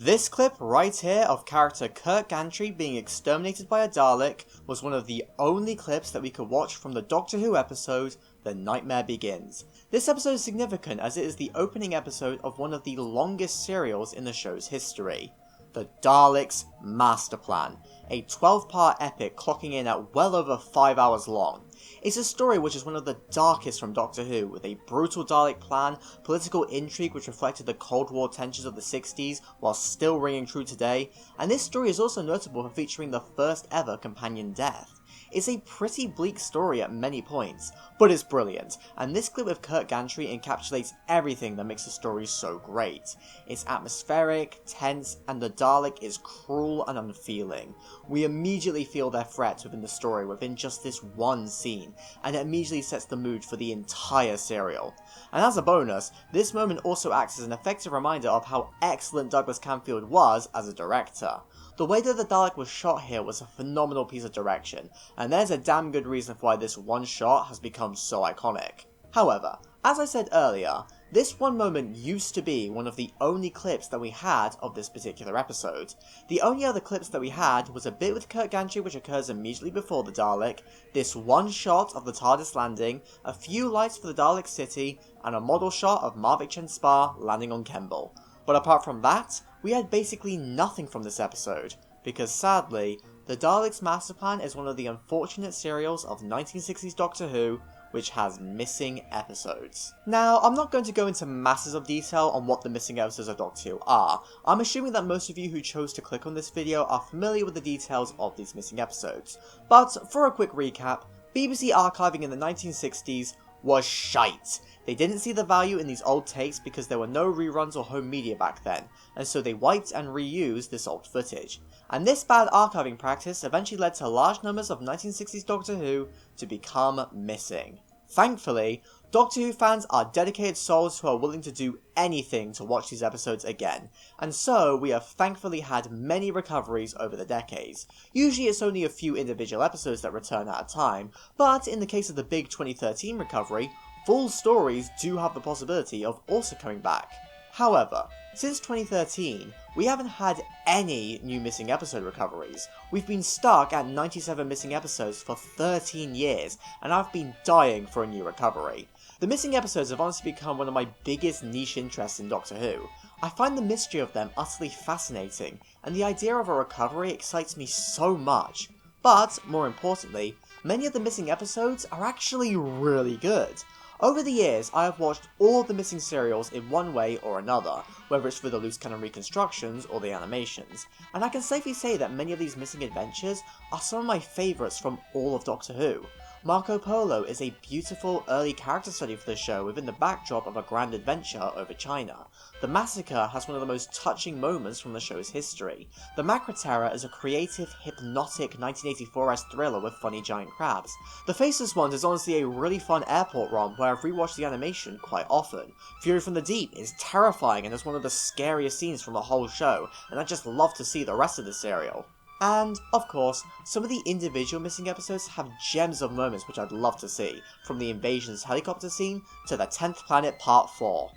This clip right here of character Kirk Gantry being exterminated by a Dalek was one of the only clips that we could watch from the Doctor Who episode, The Nightmare Begins. This episode is significant as it is the opening episode of one of the longest serials in the show's history, The Daleks Master Plan, a 12-part epic clocking in at well over 5 hours long. It's a story which is one of the darkest from Doctor Who, with a brutal Dalek plan, political intrigue which reflected the Cold War tensions of the 60s while still ringing true today, and this story is also notable for featuring the first ever companion death. It's a pretty bleak story at many points, but it's brilliant, and this clip of Kirk Gantry encapsulates everything that makes the story so great. It's atmospheric, tense, and the Dalek is cruel and unfeeling. We immediately feel their threats within the story within just this one scene, and it immediately sets the mood for the entire serial. And as a bonus, this moment also acts as an effective reminder of how excellent Douglas Camfield was as a director. The way that the Dalek was shot here was a phenomenal piece of direction, and there's a damn good reason for why this one shot has become so iconic. However, as I said earlier, this one moment used to be one of the only clips that we had of this particular episode. The only other clips that we had was a bit with Kirk Gantry which occurs immediately before the Dalek, this one shot of the TARDIS landing, a few lights for the Dalek city, and a model shot of Marvick Chen Spa landing on Kemble. But apart from that, we had basically nothing from this episode, because sadly, The Daleks Master Plan is one of the unfortunate serials of 1960s Doctor Who which has missing episodes. Now, I'm not going to go into masses of detail on what the missing episodes of Doctor Who are. I'm assuming that most of you who chose to click on this video are familiar with the details of these missing episodes. But for a quick recap, BBC archiving in the 1960s was shite. They didn't see the value in these old takes because there were no reruns or home media back then, and so they wiped and reused this old footage. And this bad archiving practice eventually led to large numbers of 1960s Doctor Who to become missing. Thankfully, Doctor Who fans are dedicated souls who are willing to do anything to watch these episodes again, and so we have thankfully had many recoveries over the decades. Usually it's only a few individual episodes that return at a time, but in the case of the big 2013 recovery, full stories do have the possibility of also coming back. However, since 2013, we haven't had any new missing episode recoveries. We've been stuck at 97 missing episodes for 13 years, and I've been dying for a new recovery. The missing episodes have honestly become one of my biggest niche interests in Doctor Who. I find the mystery of them utterly fascinating, and the idea of a recovery excites me so much. But, more importantly, many of the missing episodes are actually really good. Over the years, I have watched all of the missing serials in one way or another, whether it's through the loose cannon reconstructions or the animations, and I can safely say that many of these missing adventures are some of my favourites from all of Doctor Who. Marco Polo is a beautiful early character study for the show within the backdrop of a grand adventure over China. The Massacre has one of the most touching moments from the show's history. The Macra Terror is a creative, hypnotic 1984-esque thriller with funny giant crabs. The Faceless Ones is honestly a really fun airport romp where I've rewatched the animation quite often. Fury from the Deep is terrifying and is one of the scariest scenes from the whole show, and I just love to see the rest of the serial. And, of course, some of the individual missing episodes have gems of moments which I'd love to see, from the Invasion's helicopter scene to the 10th Planet Part 4.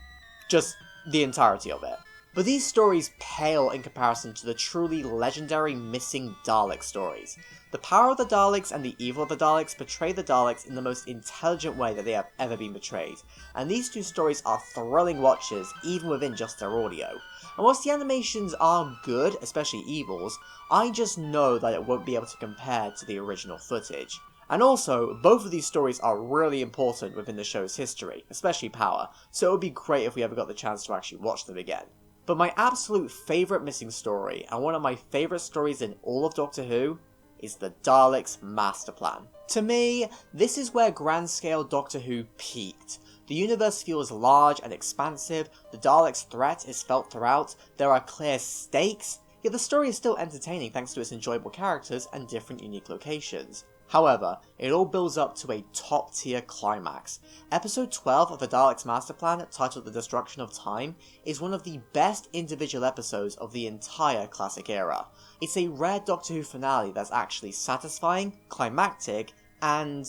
Just the entirety of it. But these stories pale in comparison to the truly legendary missing Dalek stories. The power of the Daleks and the evil of the Daleks portray the Daleks in the most intelligent way that they have ever been portrayed, and these two stories are thrilling watches even within just their audio. And whilst the animations are good, especially Evil's, I just know that it won't be able to compare to the original footage. And also, both of these stories are really important within the show's history, especially Power, so it would be great if we ever got the chance to actually watch them again. But my absolute favourite missing story, and one of my favourite stories in all of Doctor Who, is the Daleks Master Plan. To me, this is where grand-scale Doctor Who peaked. The universe feels large and expansive, the Daleks' threat is felt throughout, there are clear stakes, yet the story is still entertaining thanks to its enjoyable characters and different unique locations. However, it all builds up to a top-tier climax. Episode 12 of the Daleks Master Plan, titled The Destruction of Time, is one of the best individual episodes of the entire classic era. It's a rare Doctor Who finale that's actually satisfying, climactic, and...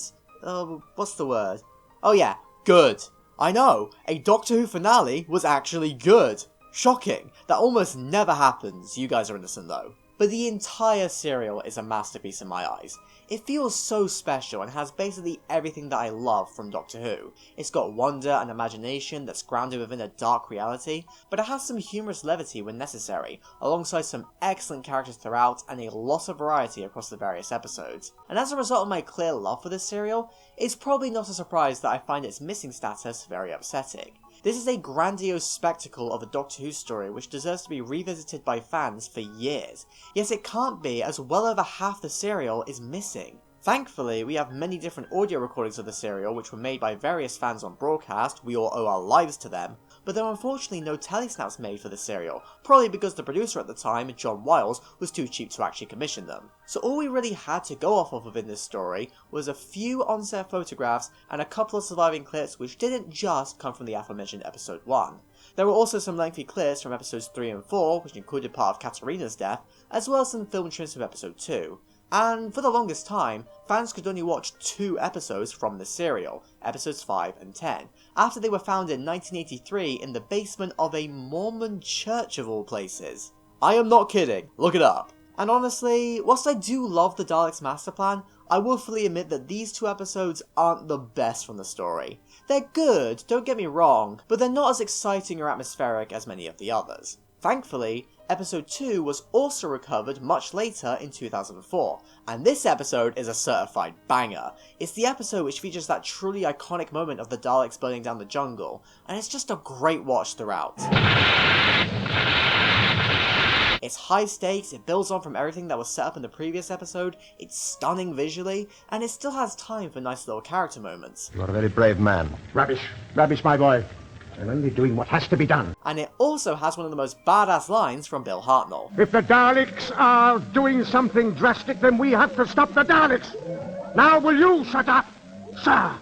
what's the word? Oh yeah, good! I know, a Doctor Who finale was actually good! Shocking! That almost never happens, you guys are innocent though. But the entire serial is a masterpiece in my eyes. It feels so special and has basically everything that I love from Doctor Who. It's got wonder and imagination that's grounded within a dark reality, but it has some humorous levity when necessary, alongside some excellent characters throughout and a lot of variety across the various episodes. And as a result of my clear love for this serial, it's probably not a surprise that I find its missing status very upsetting. This is a grandiose spectacle of a Doctor Who story which deserves to be revisited by fans for years, yet it can't be as well over half the serial is missing. Thankfully, we have many different audio recordings of the serial which were made by various fans on broadcast, we all owe our lives to them, but there are unfortunately no telesnaps made for the serial, probably because the producer at the time, John Wiles, was too cheap to actually commission them. So all we really had to go off of in this story was a few on-set photographs and a couple of surviving clips which didn't just come from the aforementioned episode 1. There were also some lengthy clips from episodes 3 and 4, which included part of Katarina's death, as well as some film trims from episode 2. And for the longest time, fans could only watch 2 episodes from the serial, episodes 5 and 10, after they were found in 1983 in the basement of a Mormon church of all places. I am not kidding, look it up. And honestly, whilst I do love the Daleks Master Plan, I will fully admit that these 2 episodes aren't the best from the story. They're good, don't get me wrong, but they're not as exciting or atmospheric as many of the others. Thankfully, episode 2 was also recovered much later in 2004, and this episode is a certified banger. It's the episode which features that truly iconic moment of the Daleks burning down the jungle, and it's just a great watch throughout. It's high stakes, it builds on from everything that was set up in the previous episode, it's stunning visually, and it still has time for nice little character moments. You are a very brave man. Rubbish, rubbish, my boy. I'm only doing what has to be done. And it also has one of the most badass lines from Bill Hartnell. If the Daleks are doing something drastic, then we have to stop the Daleks. Now will you shut up, sir?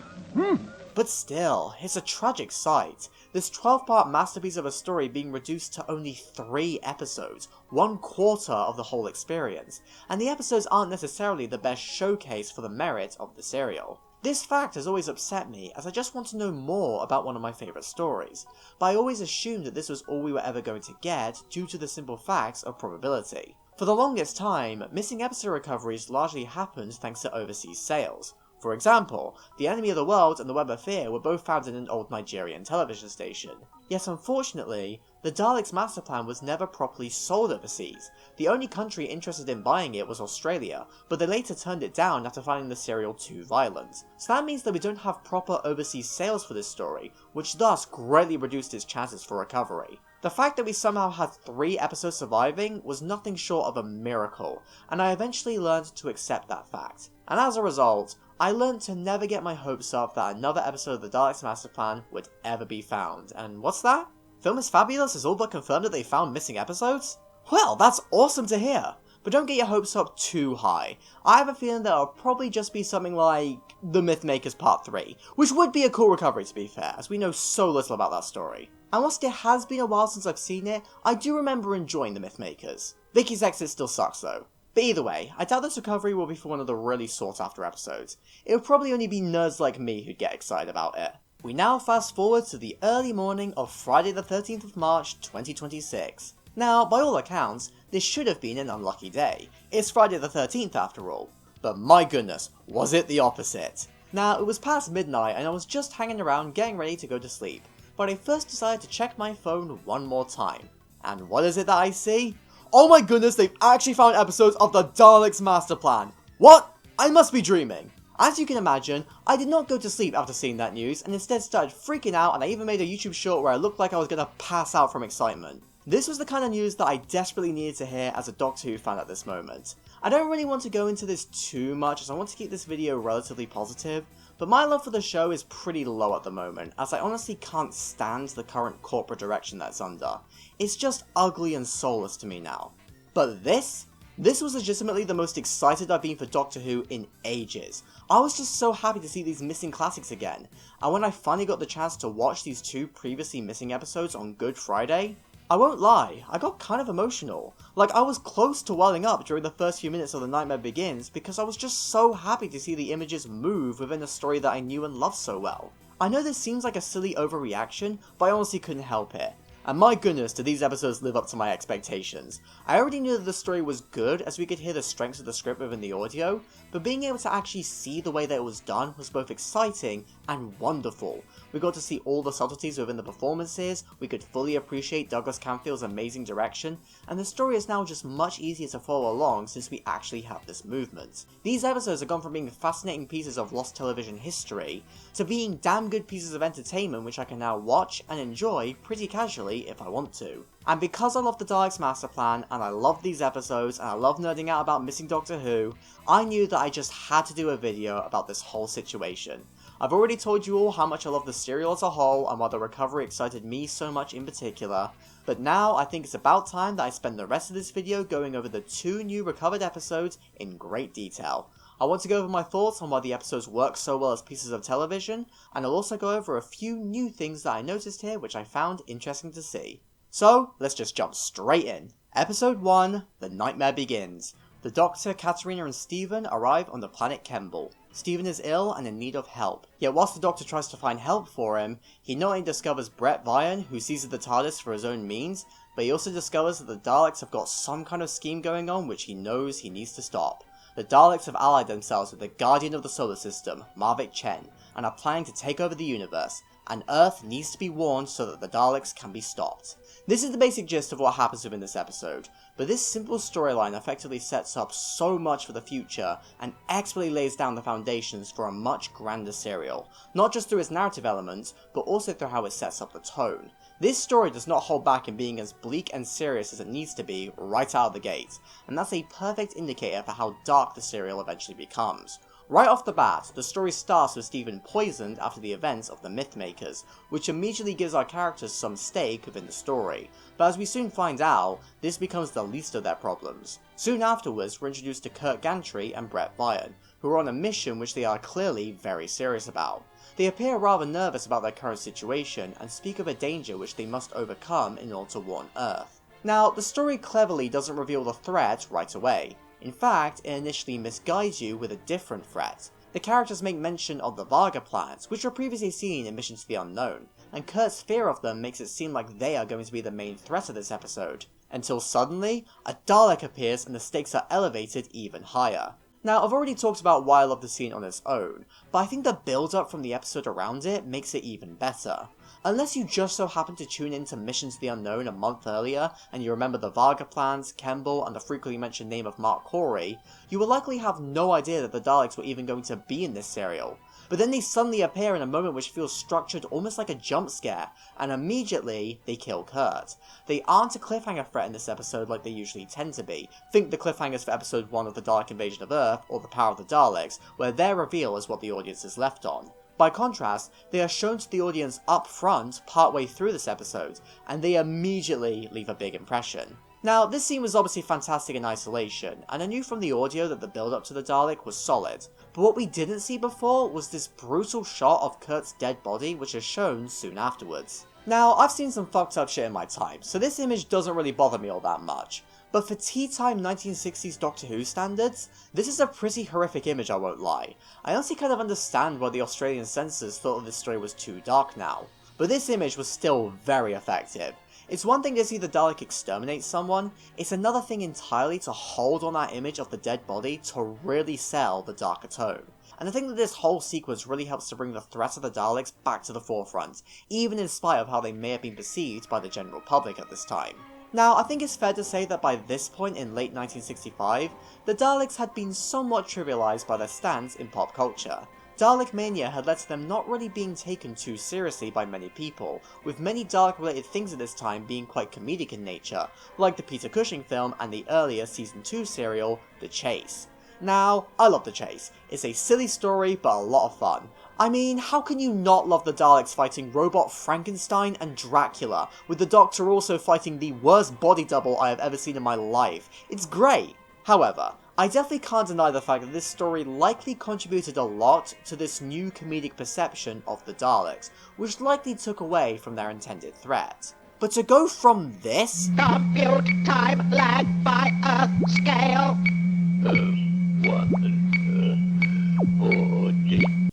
But still, it's a tragic sight. This 12-part masterpiece of a story being reduced to only 3 episodes, 1/4 of the whole experience, and the episodes aren't necessarily the best showcase for the merit of the serial. This fact has always upset me, as I just want to know more about one of my favourite stories, but I always assumed that this was all we were ever going to get due to the simple facts of probability. For the longest time, missing episode recoveries largely happened thanks to overseas sales. For example, The Enemy of the World and The Web of Fear were both found in an old Nigerian television station. Yet unfortunately, the Daleks Master Plan was never properly sold overseas. The only country interested in buying it was Australia, but they later turned it down after finding the serial too violent. So that means that we don't have proper overseas sales for this story, which thus greatly reduced its chances for recovery. The fact that we somehow had 3 episodes surviving was nothing short of a miracle, and I eventually learned to accept that fact. And as a result, I learned to never get my hopes up that another episode of the Daleks Master Plan would ever be found. And what's that? Film is Fabulous has all but confirmed that they found missing episodes? Well, that's awesome to hear! But don't get your hopes up too high. I have a feeling that it'll probably just be something like The Mythmakers Part 3, which would be a cool recovery to be fair, as we know so little about that story. And whilst it has been a while since I've seen it, I do remember enjoying The Mythmakers. Vicky's exit still sucks though. But either way, I doubt this recovery will be for one of the really sought after episodes. It will probably only be nerds like me who'd get excited about it. We now fast forward to the early morning of Friday the 13th of March 2026. Now, by all accounts, this should have been an unlucky day. It's Friday the 13th after all. But my goodness, was it the opposite? Now, it was past midnight and I was just hanging around getting ready to go to sleep, but I first decided to check my phone one more time. And what is it that I see? Oh my goodness, they've actually found episodes of the Daleks Master Plan! What? I must be dreaming! As you can imagine, I did not go to sleep after seeing that news and instead started freaking out, and I even made a YouTube short where I looked like I was gonna pass out from excitement. This was the kind of news that I desperately needed to hear as a Doctor Who fan at this moment. I don't really want to go into this too much as I want to keep this video relatively positive, but my love for the show is pretty low at the moment, as I honestly can't stand the current corporate direction that it's under. It's just ugly and soulless to me now. But this was legitimately the most excited I've been for Doctor Who in ages. I was just so happy to see these missing classics again, and when I finally got the chance to watch these 2 previously missing episodes on Good Friday, I won't lie, I got kind of emotional. Like, I was close to welling up during the first few minutes of The Nightmare Begins because I was just so happy to see the images move within a story that I knew and loved so well. I know this seems like a silly overreaction, but I honestly couldn't help it. And my goodness, did these episodes live up to my expectations. I already knew that the story was good as we could hear the strengths of the script within the audio, but being able to actually see the way that it was done was both exciting and wonderful. We got to see all the subtleties within the performances, we could fully appreciate Douglas Camfield's amazing direction, and the story is now just much easier to follow along since we actually have this movement. These episodes have gone from being fascinating pieces of lost television history to being damn good pieces of entertainment which I can now watch and enjoy pretty casually if I want to. And because I love the Daleks Master Plan, and I love these episodes, and I love nerding out about missing Doctor Who, I knew that I just had to do a video about this whole situation. I've already told you all how much I love the serial as a whole, and why the recovery excited me so much in particular, but now I think it's about time that I spend the rest of this video going over the 2 new recovered episodes in great detail. I want to go over my thoughts on why the episodes work so well as pieces of television, and I'll also go over a few new things that I noticed here which I found interesting to see. So, let's just jump straight in. Episode 1, The Nightmare Begins. The Doctor, Katarina and Stephen arrive on the planet Kemble. Stephen is ill and in need of help. Yet whilst the Doctor tries to find help for him, he not only discovers Brett Vian, who seizes the TARDIS for his own means, but he also discovers that the Daleks have got some kind of scheme going on which he knows he needs to stop. The Daleks have allied themselves with the Guardian of the Solar System, Marvik Chen, and are planning to take over the universe, and Earth needs to be warned so that the Daleks can be stopped. This is the basic gist of what happens within this episode, but this simple storyline effectively sets up so much for the future and expertly lays down the foundations for a much grander serial, not just through its narrative elements, but also through how it sets up the tone. This story does not hold back in being as bleak and serious as it needs to be right out of the gate, and that's a perfect indicator for how dark the serial eventually becomes. Right off the bat, the story starts with Stephen poisoned after the events of the Mythmakers, which immediately gives our characters some stake within the story, but as we soon find out, this becomes the least of their problems. Soon afterwards, we're introduced to Kirk Gantry and Brett Vian, who are on a mission which they are clearly very serious about. They appear rather nervous about their current situation and speak of a danger which they must overcome in order to warn Earth. Now, the story cleverly doesn't reveal the threat right away. In fact, it initially misguides you with a different threat. The characters make mention of the Varga plans, which were previously seen in Mission to the Unknown, and Kurt's fear of them makes it seem like they are going to be the main threat of this episode, until suddenly, a Dalek appears and the stakes are elevated even higher. Now, I've already talked about why I love the scene on its own, but I think the build-up from the episode around it makes it even better. Unless you just so happen to tune into Mission to the Unknown a month earlier, and you remember the Varga plans, Kemble, and the frequently mentioned name of Mark Corey, you will likely have no idea that the Daleks were even going to be in this serial. But then they suddenly appear in a moment which feels structured almost like a jump scare, and immediately they kill Kurt. They aren't a cliffhanger threat in this episode like they usually tend to be. Think the cliffhangers for episode 1 of the Dalek Invasion of Earth, or The Power of the Daleks, where their reveal is what the audience is left on. By contrast, they are shown to the audience up front partway through this episode, and they immediately leave a big impression. Now, this scene was obviously fantastic in isolation, and I knew from the audio that the build-up to the Dalek was solid, but what we didn't see before was this brutal shot of Kurt's dead body which is shown soon afterwards. Now, I've seen some fucked up shit in my time, so this image doesn't really bother me all that much. But for tea time 1960s Doctor Who standards, this is a pretty horrific image, I won't lie. I honestly kind of understand why the Australian censors thought that this story was too dark now. But this image was still very effective. It's one thing to see the Dalek exterminate someone, it's another thing entirely to hold on that image of the dead body to really sell the darker tone. And I think that this whole sequence really helps to bring the threat of the Daleks back to the forefront, even in spite of how they may have been perceived by the general public at this time. Now, I think it's fair to say that by this point in late 1965, the Daleks had been somewhat trivialized by their stance in pop culture. Dalek mania had led to them not really being taken too seriously by many people, with many Dalek-related things at this time being quite comedic in nature, like the Peter Cushing film and the earlier Season 2 serial, The Chase. Now, I love The Chase. It's a silly story, but a lot of fun. I mean, how can you not love the Daleks fighting Robot Frankenstein and Dracula, with the Doctor also fighting the worst body double I have ever seen in my life? It's great! However, I definitely can't deny the fact that this story likely contributed a lot to this new comedic perception of the Daleks, which likely took away from their intended threat. But to go from this compute time lag by Earth scale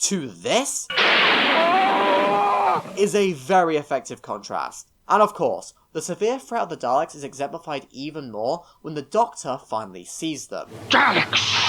to this is a very effective contrast. And of course, The severe threat of the Daleks is exemplified even more when the Doctor finally sees them. Daleks!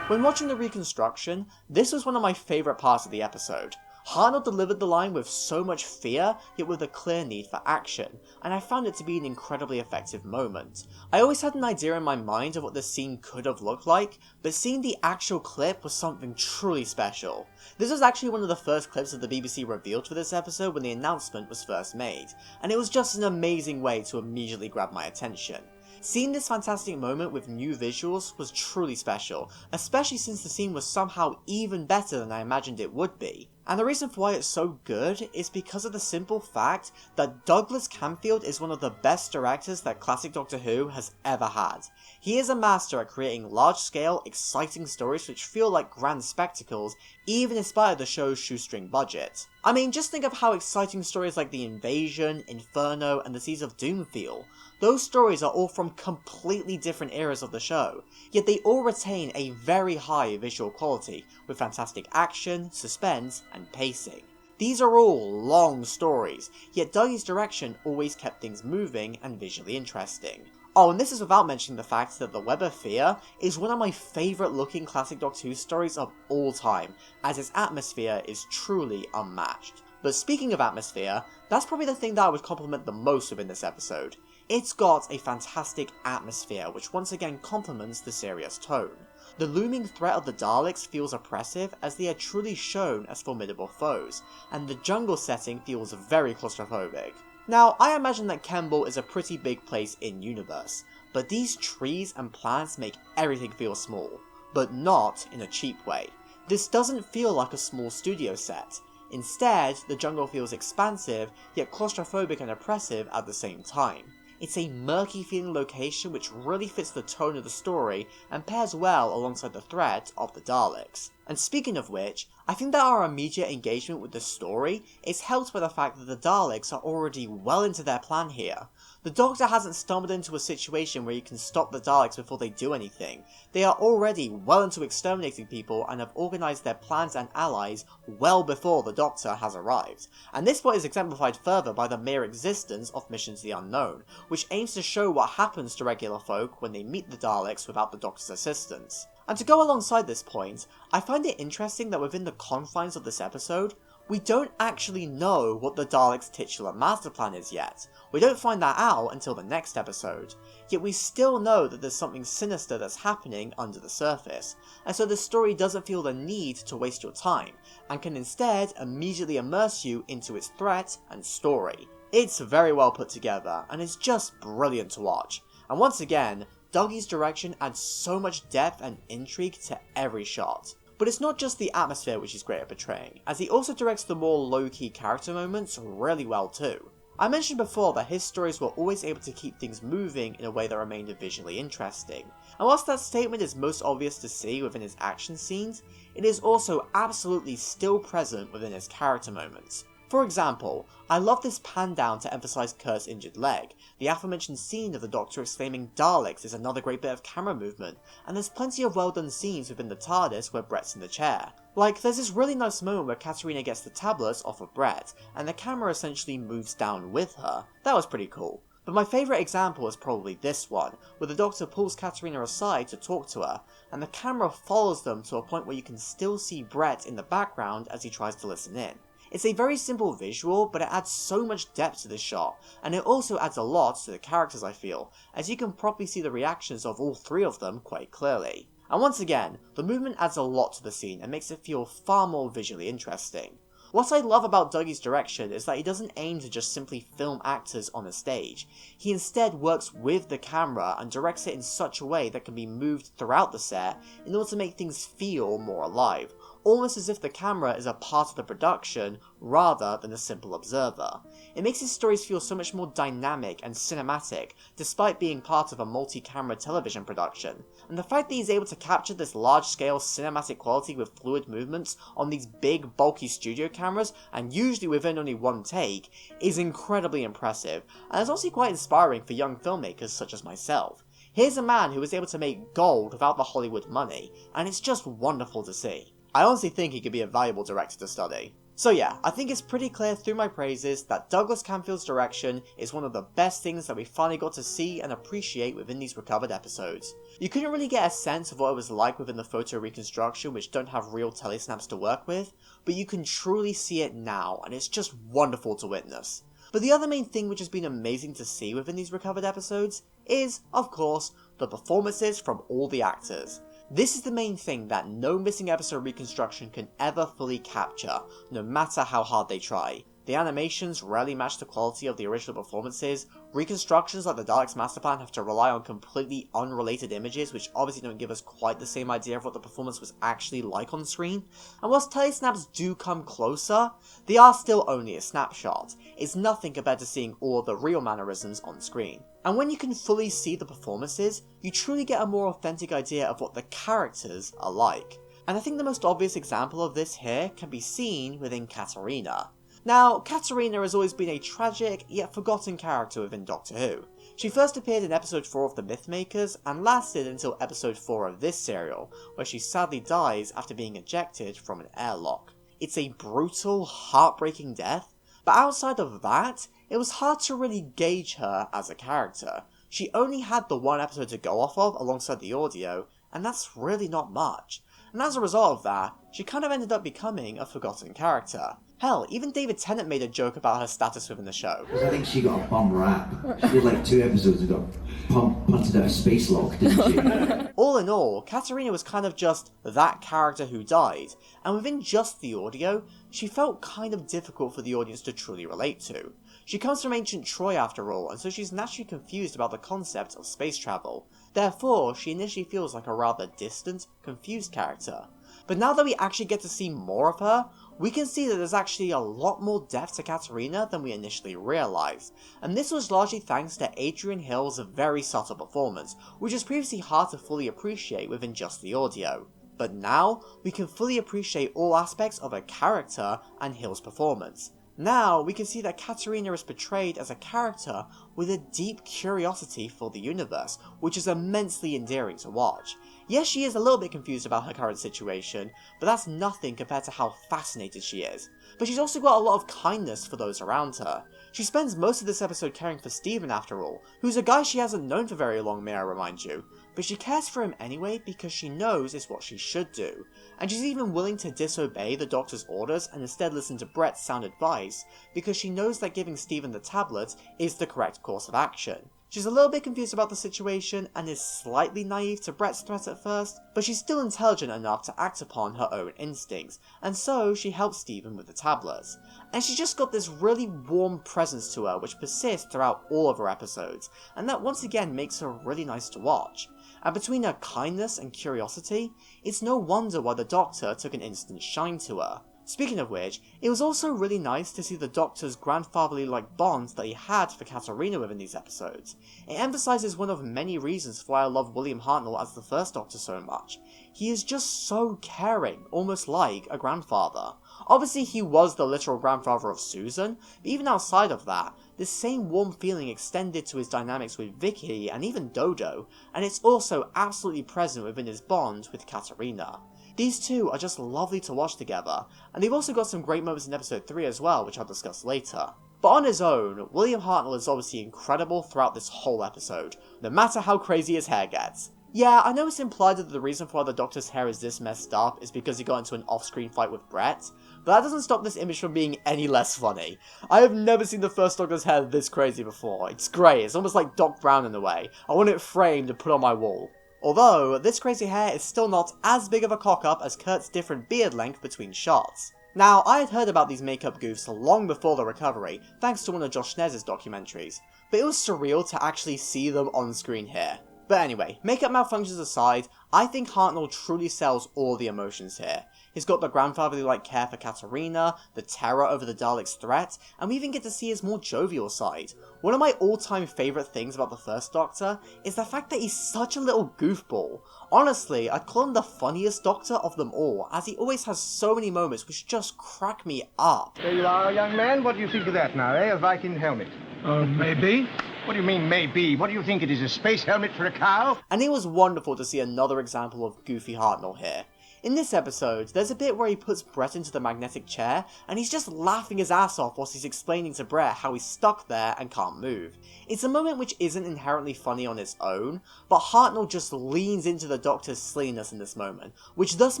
When watching the reconstruction, this was one of my favourite parts of the episode. Hartnell delivered the line with so much fear, yet with a clear need for action, and I found it to be an incredibly effective moment. I always had an idea in my mind of what this scene could have looked like, but seeing the actual clip was something truly special. This was actually one of the first clips of the BBC revealed for this episode when the announcement was first made, and it was just an amazing way to immediately grab my attention. Seeing this fantastic moment with new visuals was truly special, especially since the scene was somehow even better than I imagined it would be. And the reason for why it's so good is because of the simple fact that Douglas Camfield is one of the best directors that classic Doctor Who has ever had. He is a master at creating large-scale, exciting stories which feel like grand spectacles, even in spite of the show's shoestring budget. I mean, just think of how exciting stories like The Invasion, Inferno, and The Seas of Doom feel. Those stories are all from completely different eras of the show, yet they all retain a very high visual quality, with fantastic action, suspense, and pacing. These are all long stories, yet Dougie's direction always kept things moving and visually interesting. Oh, and this is without mentioning the fact that the Web of Fear is one of my favourite looking classic Doctor Who stories of all time, as its atmosphere is truly unmatched. But speaking of atmosphere, that's probably the thing that I would compliment the most within this episode. It's got a fantastic atmosphere which once again complements the serious tone. The looming threat of the Daleks feels oppressive as they are truly shown as formidable foes, and the jungle setting feels very claustrophobic. Now, I imagine that Kemble is a pretty big place in universe, but these trees and plants make everything feel small, but not in a cheap way. This doesn't feel like a small studio set. Instead, the jungle feels expansive, yet claustrophobic and oppressive at the same time. It's a murky feeling location which really fits the tone of the story and pairs well alongside the threat of the Daleks. And speaking of which, I think that our immediate engagement with the story is helped by the fact that the Daleks are already well into their plan here. The Doctor hasn't stumbled into a situation where you can stop the Daleks before they do anything. They are already well into exterminating people and have organised their plans and allies well before the Doctor has arrived. And this point is exemplified further by the mere existence of Mission to the Unknown, which aims to show what happens to regular folk when they meet the Daleks without the Doctor's assistance. And to go alongside this point, I find it interesting that within the confines of this episode, we don't actually know what the Daleks' titular master plan is yet. We don't find that out until the next episode, yet we still know that there's something sinister that's happening under the surface, and so the story doesn't feel the need to waste your time, and can instead immediately immerse you into its threat and story. It's very well put together, and it's just brilliant to watch, and once again, Dougie's direction adds so much depth and intrigue to every shot. But it's not just the atmosphere which he's great at portraying, as he also directs the more low-key character moments really well too. I mentioned before that his stories were always able to keep things moving in a way that remained visually interesting, and whilst that statement is most obvious to see within his action scenes, it is also absolutely still present within his character moments. For example, I love this pan down to emphasise Kurt's injured leg. The aforementioned scene of the Doctor exclaiming Daleks is another great bit of camera movement, and there's plenty of well done scenes within the TARDIS where Brett's in the chair. Like, there's this really nice moment where Katarina gets the tablets off of Brett, and the camera essentially moves down with her. That was pretty cool. But my favourite example is probably this one, where the Doctor pulls Katarina aside to talk to her, and the camera follows them to a point where you can still see Brett in the background as he tries to listen in. It's a very simple visual, but it adds so much depth to the shot, and it also adds a lot to the characters I feel, as you can properly see the reactions of all three of them quite clearly. And once again, the movement adds a lot to the scene and makes it feel far more visually interesting. What I love about Dougie's direction is that he doesn't aim to just simply film actors on a stage. He instead works with the camera and directs it in such a way that can be moved throughout the set in order to make things feel more alive, almost as if the camera is a part of the production rather than a simple observer. It makes his stories feel so much more dynamic and cinematic, despite being part of a multi-camera television production, and the fact that he's able to capture this large-scale cinematic quality with fluid movements on these big, bulky studio cameras, and usually within only one take, is incredibly impressive, and is also quite inspiring for young filmmakers such as myself. Here's a man who was able to make gold without the Hollywood money, and it's just wonderful to see. I honestly think he could be a valuable director to study. So yeah, I think it's pretty clear through my praises that Douglas Camfield's direction is one of the best things that we finally got to see and appreciate within these recovered episodes. You couldn't really get a sense of what it was like within the photo reconstruction, which don't have real telesnaps to work with, but you can truly see it now, and it's just wonderful to witness. But the other main thing which has been amazing to see within these recovered episodes is, of course, the performances from all the actors. This is the main thing that no missing episode reconstruction can ever fully capture, no matter how hard they try. The animations rarely match the quality of the original performances, reconstructions like the Daleks Master Plan have to rely on completely unrelated images which obviously don't give us quite the same idea of what the performance was actually like on screen, and whilst telesnaps do come closer, they are still only a snapshot. It's nothing compared to seeing all of the real mannerisms on screen. And when you can fully see the performances, you truly get a more authentic idea of what the characters are like. And I think the most obvious example of this here can be seen within Katarina. Now, Katarina has always been a tragic, yet forgotten character within Doctor Who. She first appeared in episode 4 of The Mythmakers, and lasted until episode 4 of this serial, where she sadly dies after being ejected from an airlock. It's a brutal, heartbreaking death, but outside of that, it was hard to really gauge her as a character. She only had the one episode to go off of alongside the audio, and that's really not much. And as a result of that, she kind of ended up becoming a forgotten character. Hell, even David Tennant made a joke about her status within the show. Because I think she got a bum rap. She did like 2 episodes and got punted out of Space Lock, didn't she? All in all, Katarina was kind of just that character who died, and within just the audio, she felt kind of difficult for the audience to truly relate to. She comes from ancient Troy after all, and so she's naturally confused about the concept of space travel. Therefore, she initially feels like a rather distant, confused character. But now that we actually get to see more of her, we can see that there's actually a lot more depth to Katarina than we initially realised, and this was largely thanks to Adrian Hill's very subtle performance, which was previously hard to fully appreciate within just the audio. But now, we can fully appreciate all aspects of her character and Hill's performance. Now, we can see that Katarina is portrayed as a character with a deep curiosity for the universe, which is immensely endearing to watch. Yes, she is a little bit confused about her current situation, but that's nothing compared to how fascinated she is. But she's also got a lot of kindness for those around her. She spends most of this episode caring for Stephen after all, who's a guy she hasn't known for very long, may I remind you, but she cares for him anyway because she knows it's what she should do, and she's even willing to disobey the doctor's orders and instead listen to Brett's sound advice because she knows that giving Stephen the tablet is the correct course of action. She's a little bit confused about the situation and is slightly naive to Brett's threat at first, but she's still intelligent enough to act upon her own instincts, and so she helps Stephen with the tablets. And she's just got this really warm presence to her which persists throughout all of her episodes, and that once again makes her really nice to watch. And between her kindness and curiosity, it's no wonder why the Doctor took an instant shine to her. Speaking of which, it was also really nice to see the Doctor's grandfatherly-like bond that he had for Katarina within these episodes. It emphasises one of many reasons why I love William Hartnell as the first Doctor so much. He is just so caring, almost like a grandfather. Obviously he was the literal grandfather of Susan, but even outside of that, this same warm feeling extended to his dynamics with Vicky and even Dodo, and it's also absolutely present within his bond with Katarina. These two are just lovely to watch together, and they've also got some great moments in episode 3 as well, which I'll discuss later. But on his own, William Hartnell is obviously incredible throughout this whole episode, no matter how crazy his hair gets. Yeah, I know it's implied that the reason for why the Doctor's hair is this messed up is because he got into an off-screen fight with Brett, but that doesn't stop this image from being any less funny. I have never seen the first Doctor's hair this crazy before. It's great, it's almost like Doc Brown in a way. I want it framed and put on my wall. Although, this crazy hair is still not as big of a cock-up as Kurt's different beard length between shots. Now, I had heard about these makeup goofs long before the recovery, thanks to one of Josh Schnetz's documentaries, but it was surreal to actually see them on screen here. But anyway, makeup malfunctions aside, I think Hartnell truly sells all the emotions here. He's got the grandfatherly-like care for Katarina, the terror over the Daleks' threat, and we even get to see his more jovial side. One of my all-time favourite things about the first Doctor is the fact that he's such a little goofball. Honestly, I'd call him the funniest Doctor of them all, as he always has so many moments which just crack me up. There you are, young man. What do you think of that now, eh? A Viking helmet. Maybe. What do you mean, maybe? What do you think it is, a space helmet for a cow? And it was wonderful to see another example of goofy Hartnell here. In this episode, there's a bit where he puts Brett into the magnetic chair, and he's just laughing his ass off whilst he's explaining to Brett how he's stuck there and can't move. It's a moment which isn't inherently funny on its own, but Hartnell just leans into the Doctor's silliness in this moment, which thus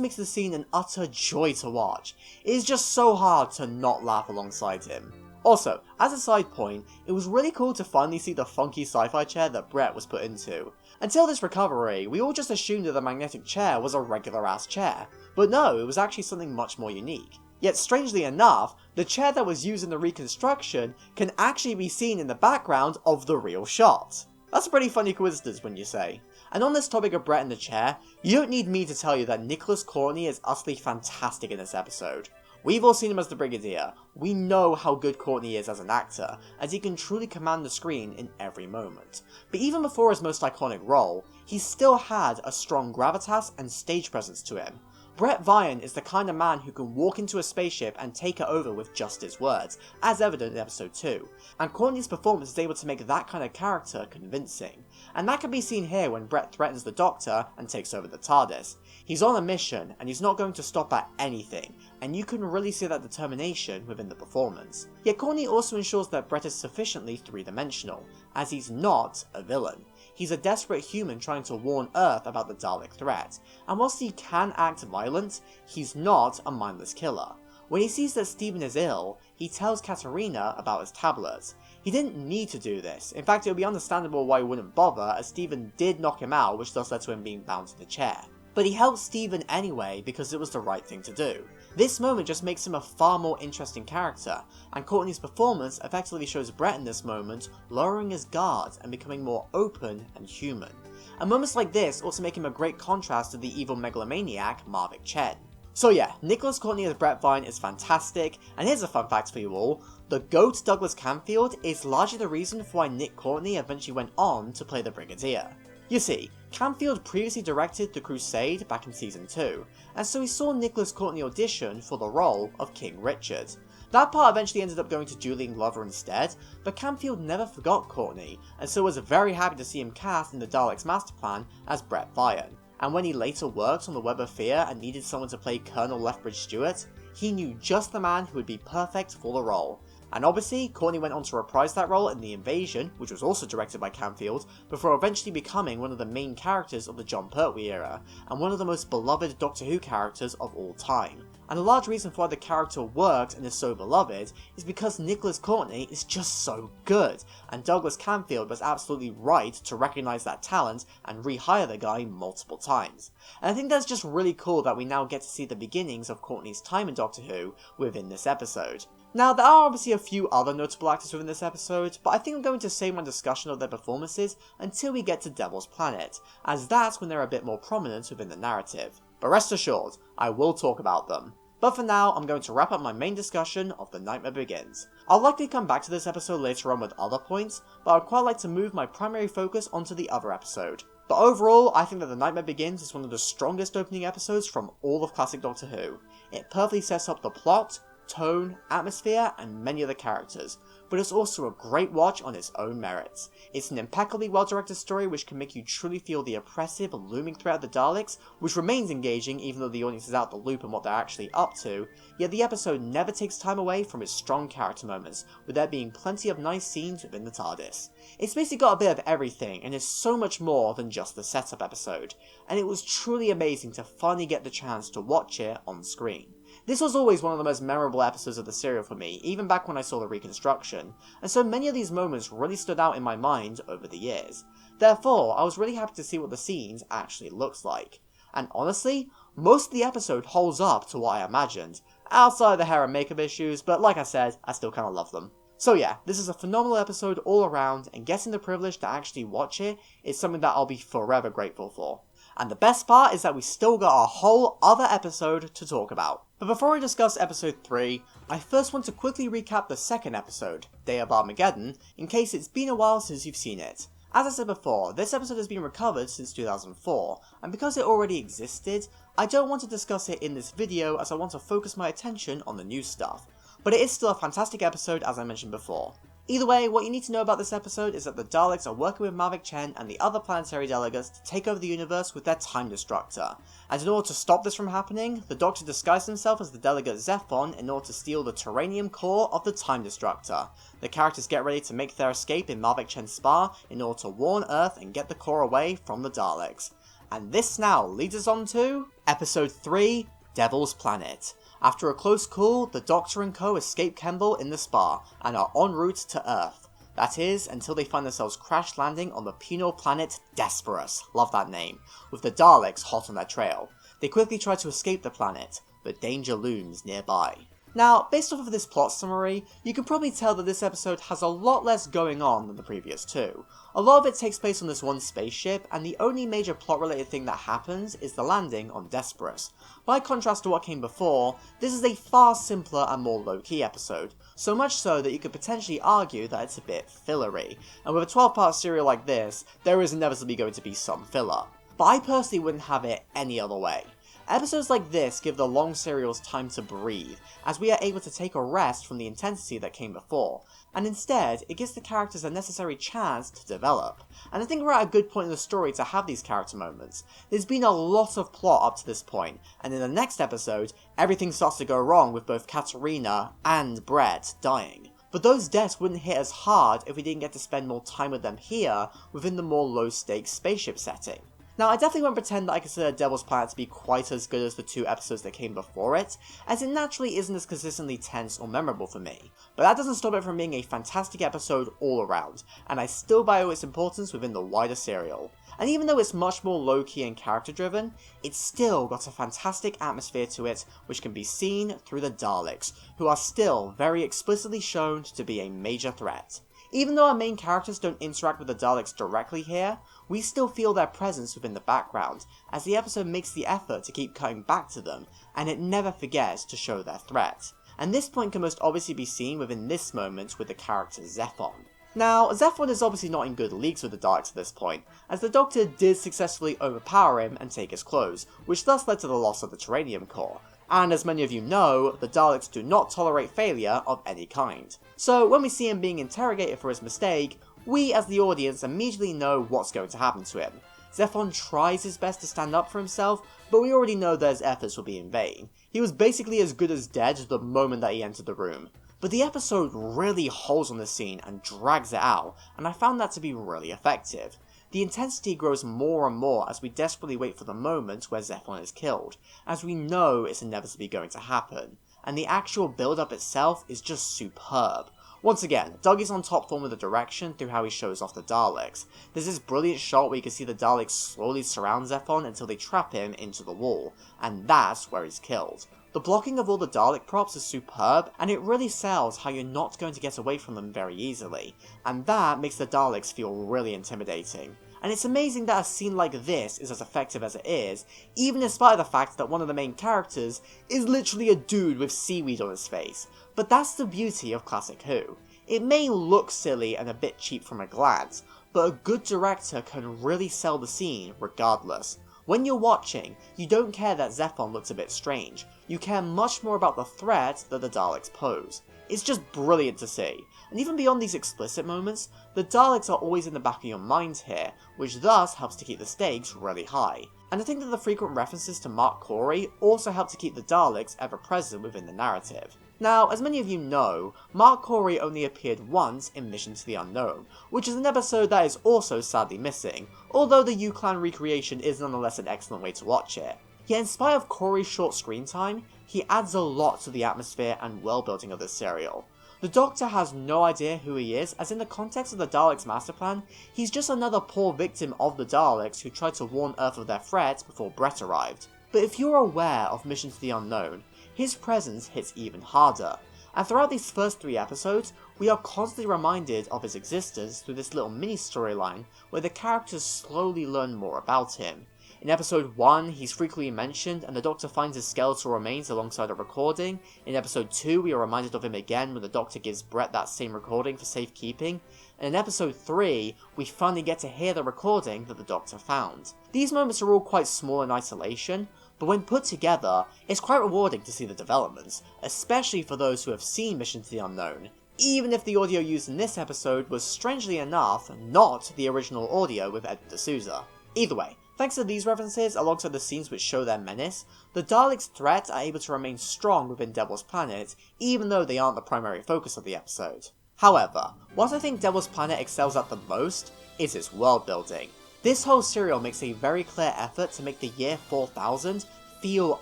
makes the scene an utter joy to watch. It is just so hard to not laugh alongside him. Also, as a side point, it was really cool to finally see the funky sci-fi chair that Brett was put into. Until this recovery, we all just assumed that the magnetic chair was a regular ass chair, but no, it was actually something much more unique. Yet strangely enough, the chair that was used in the reconstruction can actually be seen in the background of the real shot. That's a pretty funny coincidence, wouldn't you say? And on this topic of Brett in the chair, you don't need me to tell you that Nicholas Courtney is utterly fantastic in this episode. We've all seen him as the Brigadier. We know how good Courtney is as an actor, as he can truly command the screen in every moment. But even before his most iconic role, he still had a strong gravitas and stage presence to him. Brett Vian is the kind of man who can walk into a spaceship and take it over with just his words, as evident in episode 2, and Courtney's performance is able to make that kind of character convincing. And that can be seen here when Brett threatens the Doctor and takes over the TARDIS. He's on a mission, and he's not going to stop at anything, and you can really see that determination within the performance. Yet Courtney also ensures that Brett is sufficiently three-dimensional, as he's not a villain. He's a desperate human trying to warn Earth about the Dalek threat, and whilst he can act violent, he's not a mindless killer. When he sees that Steven is ill, he tells Katerina about his tablets. He didn't need to do this. In fact, it would be understandable why he wouldn't bother, as Steven did knock him out, which thus led to him being bound to the chair. But he helped Steven anyway because it was the right thing to do. This moment just makes him a far more interesting character, and Courtney's performance effectively shows Brett in this moment lowering his guard and becoming more open and human. And moments like this also make him a great contrast to the evil megalomaniac Marvick Chen. So yeah, Nicholas Courtney as Brett Vian is fantastic, and here's a fun fact for you all: the GOAT Douglas Camfield is largely the reason for why Nick Courtney eventually went on to play the Brigadier. You see, Camfield previously directed The Crusade back in season 2, and so he saw Nicholas Courtney audition for the role of King Richard. That part eventually ended up going to Julian Glover instead, but Camfield never forgot Courtney, and so was very happy to see him cast in the Daleks Master Plan as Brett Vian. And when he later worked on the Web of Fear and needed someone to play Colonel Lethbridge Stewart, he knew just the man who would be perfect for the role. And obviously, Courtney went on to reprise that role in The Invasion, which was also directed by Camfield, before eventually becoming one of the main characters of the Jon Pertwee era, and one of the most beloved Doctor Who characters of all time. And a large reason for why the character works and is so beloved is because Nicholas Courtney is just so good, and Douglas Camfield was absolutely right to recognise that talent and rehire the guy multiple times. And I think that's just really cool that we now get to see the beginnings of Courtney's time in Doctor Who within this episode. Now, there are obviously a few other notable actors within this episode, but I think I'm going to save my discussion of their performances until we get to Devil's Planet, as that's when they're a bit more prominent within the narrative. But rest assured, I will talk about them. But for now, I'm going to wrap up my main discussion of The Nightmare Begins. I'll likely come back to this episode later on with other points, but I'd quite like to move my primary focus onto the other episode. But overall, I think that The Nightmare Begins is one of the strongest opening episodes from all of classic Doctor Who. It perfectly sets up the plot, tone, atmosphere, and many other characters, but it's also a great watch on its own merits. It's an impeccably well-directed story which can make you truly feel the oppressive, looming threat of the Daleks, which remains engaging even though the audience is out the loop on what they're actually up to, yet the episode never takes time away from its strong character moments, with there being plenty of nice scenes within the TARDIS. It's basically got a bit of everything, and is so much more than just the setup episode, and it was truly amazing to finally get the chance to watch it on screen. This was always one of the most memorable episodes of the serial for me, even back when I saw the reconstruction, and so many of these moments really stood out in my mind over the years. Therefore, I was really happy to see what the scenes actually looks like. And honestly, most of the episode holds up to what I imagined, outside of the hair and makeup issues, but like I said, I still kinda love them. So yeah, this is a phenomenal episode all around, and getting the privilege to actually watch it is something that I'll be forever grateful for. And the best part is that we still got a whole other episode to talk about. But before I discuss episode 3, I first want to quickly recap the second episode, Day of Armageddon, in case it's been a while since you've seen it. As I said before, this episode has been recovered since 2004, and because it already existed, I don't want to discuss it in this video as I want to focus my attention on the new stuff. But it is still a fantastic episode as I mentioned before. Either way, what you need to know about this episode is that the Daleks are working with Mavic Chen and the other planetary delegates to take over the universe with their time destructor. And in order to stop this from happening, the Doctor disguised himself as the delegate Zephon in order to steal the Terranium core of the time destructor. The characters get ready to make their escape in Mavic Chen's spa in order to warn Earth and get the core away from the Daleks. And this now leads us on to Episode 3, Devil's Planet. After a close call, the Doctor and co escape Kemble in the spa and are en route to Earth. That is, until they find themselves crash landing on the penal planet Desperus, love that name, with the Daleks hot on their trail. They quickly try to escape the planet, but danger looms nearby. Now, based off of this plot summary, you can probably tell that this episode has a lot less going on than the previous two. A lot of it takes place on this one spaceship, and the only major plot related thing that happens is the landing on Desperus. By contrast to what came before, this is a far simpler and more low-key episode, so much so that you could potentially argue that it's a bit fillery, and with a 12-part serial like this, there is inevitably going to be some filler. But I personally wouldn't have it any other way. Episodes like this give the long serials time to breathe, as we are able to take a rest from the intensity that came before, and instead, it gives the characters a necessary chance to develop. And I think we're at a good point in the story to have these character moments. There's been a lot of plot up to this point, and in the next episode, everything starts to go wrong with both Katerina and Brett dying. But those deaths wouldn't hit as hard if we didn't get to spend more time with them here, within the more low-stakes spaceship setting. Now, I definitely won't pretend that I consider Devil's Planet to be quite as good as the two episodes that came before it, as it naturally isn't as consistently tense or memorable for me, but that doesn't stop it from being a fantastic episode all around, and I still value its importance within the wider serial. And even though it's much more low-key and character-driven, it's still got a fantastic atmosphere to it which can be seen through the Daleks, who are still very explicitly shown to be a major threat. Even though our main characters don't interact with the Daleks directly here, we still feel their presence within the background, as the episode makes the effort to keep cutting back to them, and it never forgets to show their threat. And this point can most obviously be seen within this moment with the character Zephon. Now, Zephon is obviously not in good leagues with the Daleks at this point, as the Doctor did successfully overpower him and take his clothes, which thus led to the loss of the Terranium core. And as many of you know, the Daleks do not tolerate failure of any kind. So when we see him being interrogated for his mistake, we as the audience immediately know what's going to happen to him. Zephon tries his best to stand up for himself, but we already know that his efforts will be in vain. He was basically as good as dead the moment that he entered the room. But the episode really holds on the scene and drags it out, and I found that to be really effective. The intensity grows more and more as we desperately wait for the moment where Zephon is killed, as we know it's inevitably going to happen, and the actual build-up itself is just superb. Once again, Doug is on top form with the direction through how he shows off the Daleks. There's this brilliant shot where you can see the Daleks slowly surround Zephon until they trap him into the wall, and that's where he's killed. The blocking of all the Dalek props is superb, and it really sells how you're not going to get away from them very easily, and that makes the Daleks feel really intimidating. And it's amazing that a scene like this is as effective as it is, even in spite of the fact that one of the main characters is literally a dude with seaweed on his face. But that's the beauty of classic Who. It may look silly and a bit cheap from a glance, but a good director can really sell the scene regardless. When you're watching, you don't care that Zephon looks a bit strange, you care much more about the threat that the Daleks pose. It's just brilliant to see. And even beyond these explicit moments, the Daleks are always in the back of your mind here, which thus helps to keep the stakes really high. And I think that the frequent references to Mark Corey also help to keep the Daleks ever present within the narrative. Now, as many of you know, Mark Corey only appeared once in Mission to the Unknown, which is an episode that is also sadly missing, although the U-Clan recreation is nonetheless an excellent way to watch it. Yet in spite of Corey's short screen time, he adds a lot to the atmosphere and world building of this serial. The Doctor has no idea who he is, as in the context of the Daleks Master Plan, he's just another poor victim of the Daleks who tried to warn Earth of their threat before Brett arrived. But if you're aware of Mission to the Unknown, his presence hits even harder, and throughout these first 3 episodes, we are constantly reminded of his existence through this little mini storyline where the characters slowly learn more about him. In episode 1, he's frequently mentioned and the Doctor finds his skeletal remains alongside a recording. In episode 2, we are reminded of him again when the Doctor gives Brett that same recording for safekeeping. And in episode 3, we finally get to hear the recording that the Doctor found. These moments are all quite small in isolation, but when put together, it's quite rewarding to see the developments, especially for those who have seen Mission to the Unknown. even if the audio used in this episode was strangely enough not the original audio with Edward D'Souza. Either way, thanks to these references alongside the scenes which show their menace, the Daleks' threat are able to remain strong within Devil's Planet, even though they aren't the primary focus of the episode. However, what I think Devil's Planet excels at the most is its world building. This whole serial makes a very clear effort to make the year 4000 feel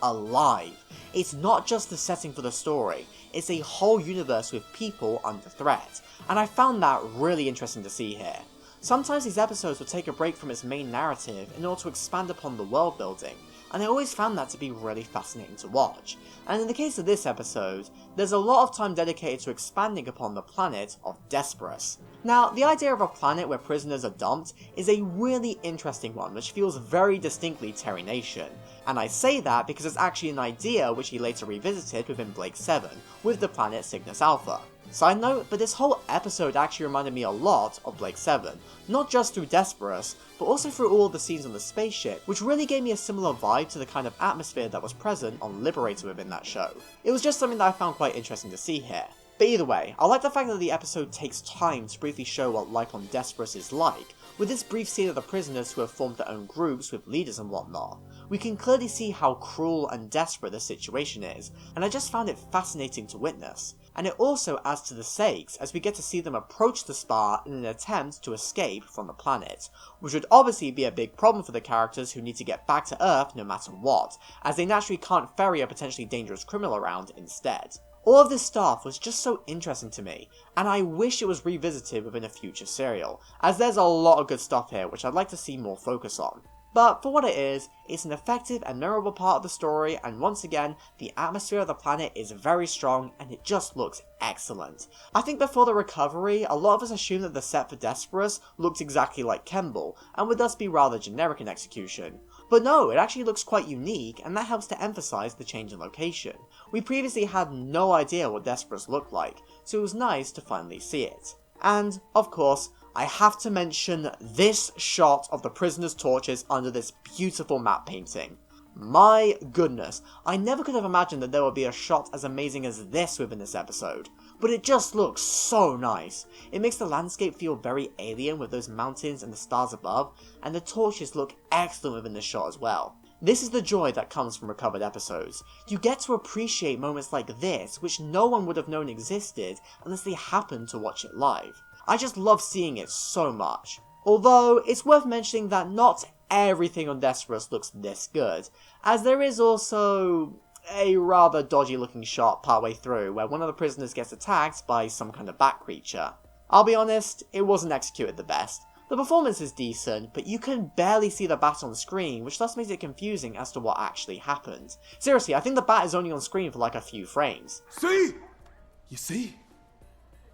alive. It's not just the setting for the story, it's a whole universe with people under threat, and I found that really interesting to see here. Sometimes these episodes will take a break from its main narrative in order to expand upon the world building, and I always found that to be really fascinating to watch. And in the case of this episode, there's a lot of time dedicated to expanding upon the planet of Desperus. Now, the idea of a planet where prisoners are dumped is a really interesting one which feels very distinctly Terry Nation, and I say that because it's actually an idea which he later revisited within Blake 7 with the planet Cygnus Alpha. Side note, but this whole episode actually reminded me a lot of Blake 7, not just through Desperus, but also through all of the scenes on the spaceship, which really gave me a similar vibe to the kind of atmosphere that was present on Liberator within that show. It was just something that I found quite interesting to see here. But either way, I like the fact that the episode takes time to briefly show what life on Desperus is like, with this brief scene of the prisoners who have formed their own groups with leaders and whatnot. We can clearly see how cruel and desperate the situation is, and I just found it fascinating to witness. And it also adds to the stakes as we get to see them approach the spar in an attempt to escape from the planet, which would obviously be a big problem for the characters who need to get back to Earth no matter what, as they naturally can't ferry a potentially dangerous criminal around instead. All of this stuff was just so interesting to me, and I wish it was revisited within a future serial, as there's a lot of good stuff here which I'd like to see more focus on. But for what it is, it's an effective and memorable part of the story, and once again, the atmosphere of the planet is very strong and it just looks excellent. I think before the recovery, a lot of us assumed that the set for Desperus looked exactly like Kemble, and would thus be rather generic in execution. But no, it actually looks quite unique, and that helps to emphasise the change in location. We previously had no idea what Desperus looked like, so it was nice to finally see it. And, of course, I have to mention this shot of the prisoners' torches under this beautiful map painting. My goodness, I never could have imagined that there would be a shot as amazing as this within this episode, but it just looks so nice. It makes the landscape feel very alien with those mountains and the stars above, and the torches look excellent within the shot as well. This is the joy that comes from recovered episodes. You get to appreciate moments like this, which no one would have known existed unless they happened to watch it live. I just love seeing it so much. Although, it's worth mentioning that not everything on Desperus looks this good, as there is also a rather dodgy looking shot partway through where one of the prisoners gets attacked by some kind of bat creature. I'll be honest, it wasn't executed the best. The performance is decent, but you can barely see the bat on screen, which thus makes it confusing as to what actually happened. Seriously, I think the bat is only on screen for like a few frames. See? You see?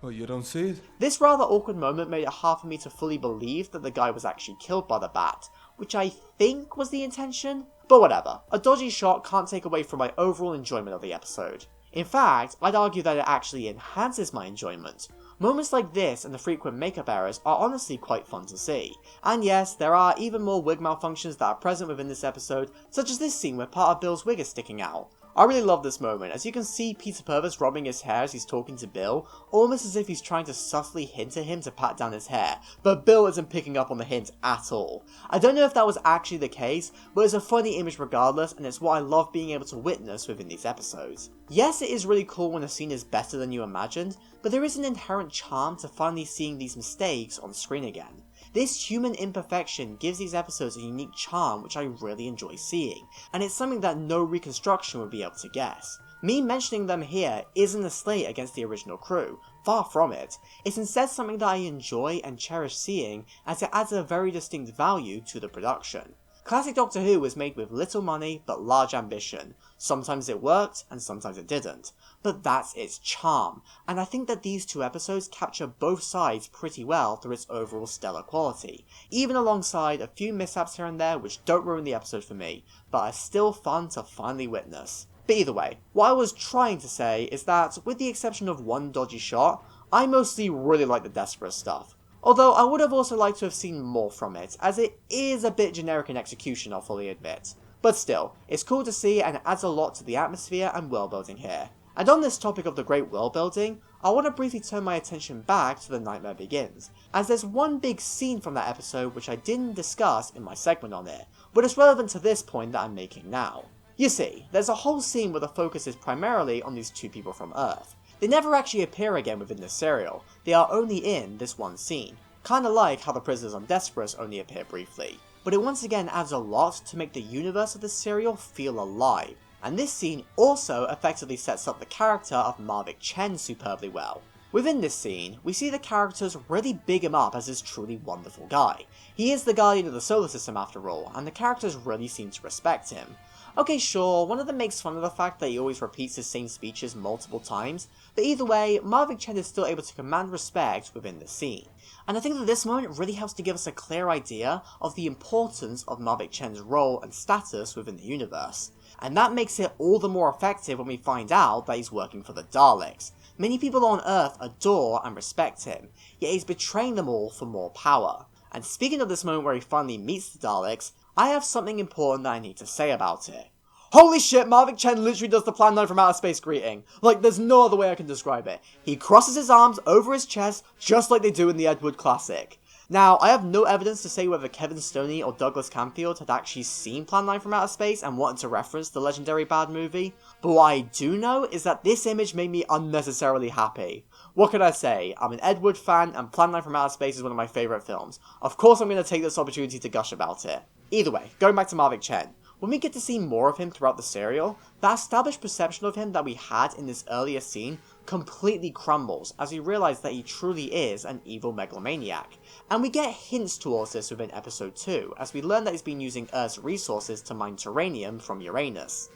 Oh, you don't see it? This rather awkward moment made it hard for me to fully believe that the guy was actually killed by the bat, which I think was the intention. But whatever, a dodgy shot can't take away from my overall enjoyment of the episode. In fact, I'd argue that it actually enhances my enjoyment. Moments like this and the frequent makeup errors are honestly quite fun to see. And yes, there are even more wig malfunctions that are present within this episode, such as this scene where part of Bill's wig is sticking out. I really love this moment, as you can see Peter Purvis rubbing his hair as he's talking to Bill, almost as if he's trying to subtly hint at him to pat down his hair, but Bill isn't picking up on the hint at all. I don't know if that was actually the case, but it's a funny image regardless, and it's what I love being able to witness within these episodes. Yes, it is really cool when a scene is better than you imagined, but there is an inherent charm to finally seeing these mistakes on screen again. This human imperfection gives these episodes a unique charm which I really enjoy seeing, and it's something that no reconstruction would be able to guess. Me mentioning them here isn't a slight against the original crew, far from it. It's instead something that I enjoy and cherish seeing, as it adds a very distinct value to the production. Classic Doctor Who was made with little money but large ambition. Sometimes it worked and sometimes it didn't. But that's its charm, and I think that these two episodes capture both sides pretty well through its overall stellar quality, even alongside a few mishaps here and there which don't ruin the episode for me, but are still fun to finally witness. But either way, what I was trying to say is that, with the exception of one dodgy shot, I mostly really like the Desperate stuff. Although I would have also liked to have seen more from it, as it is a bit generic in execution, I'll fully admit. But still, it's cool to see and it adds a lot to the atmosphere and world building here. And on this topic of the great world building, I want to briefly turn my attention back to The Nightmare Begins, as there's one big scene from that episode which I didn't discuss in my segment on it, but it's relevant to this point that I'm making now. You see, there's a whole scene where the focus is primarily on these two people from Earth. They never actually appear again within this serial, they are only in this one scene, kinda like how the prisoners on Desperate only appear briefly. But it once again adds a lot to make the universe of this serial feel alive, and this scene also effectively sets up the character of Mavic Chen superbly well. Within this scene, we see the characters really big him up as this truly wonderful guy. He is the guardian of the solar system after all, and the characters really seem to respect him. Okay, sure, one of them makes fun of the fact that he always repeats his same speeches multiple times, but either way, Mavic Chen is still able to command respect within the scene. And I think that this moment really helps to give us a clear idea of the importance of Mavic Chen's role and status within the universe. And that makes it all the more effective when we find out that he's working for the Daleks. Many people on Earth adore and respect him, yet he's betraying them all for more power. And speaking of this moment where he finally meets the Daleks, I have something important that I need to say about it. Holy shit, Mavic Chen literally does the Plan 9 from outer space greeting. Like, there's no other way I can describe it. He crosses his arms over his chest, just like they do in the Ed Wood classic. Now, I have no evidence to say whether Kevin Stoney or Douglas Camfield had actually seen Plan 9 from outer space and wanted to reference the legendary bad movie, but what I do know is that this image made me unnecessarily happy. What can I say? I'm an Ed Wood fan, and Plan 9 from outer space is one of my favourite films. Of course I'm going to take this opportunity to gush about it. Either way, going back to Mavic Chen. When we get to see more of him throughout the serial, that established perception of him that we had in this earlier scene completely crumbles as we realise that he truly is an evil megalomaniac. And we get hints towards this within episode 2, as we learn that he's been using Earth's resources to mine terranium from Uranus.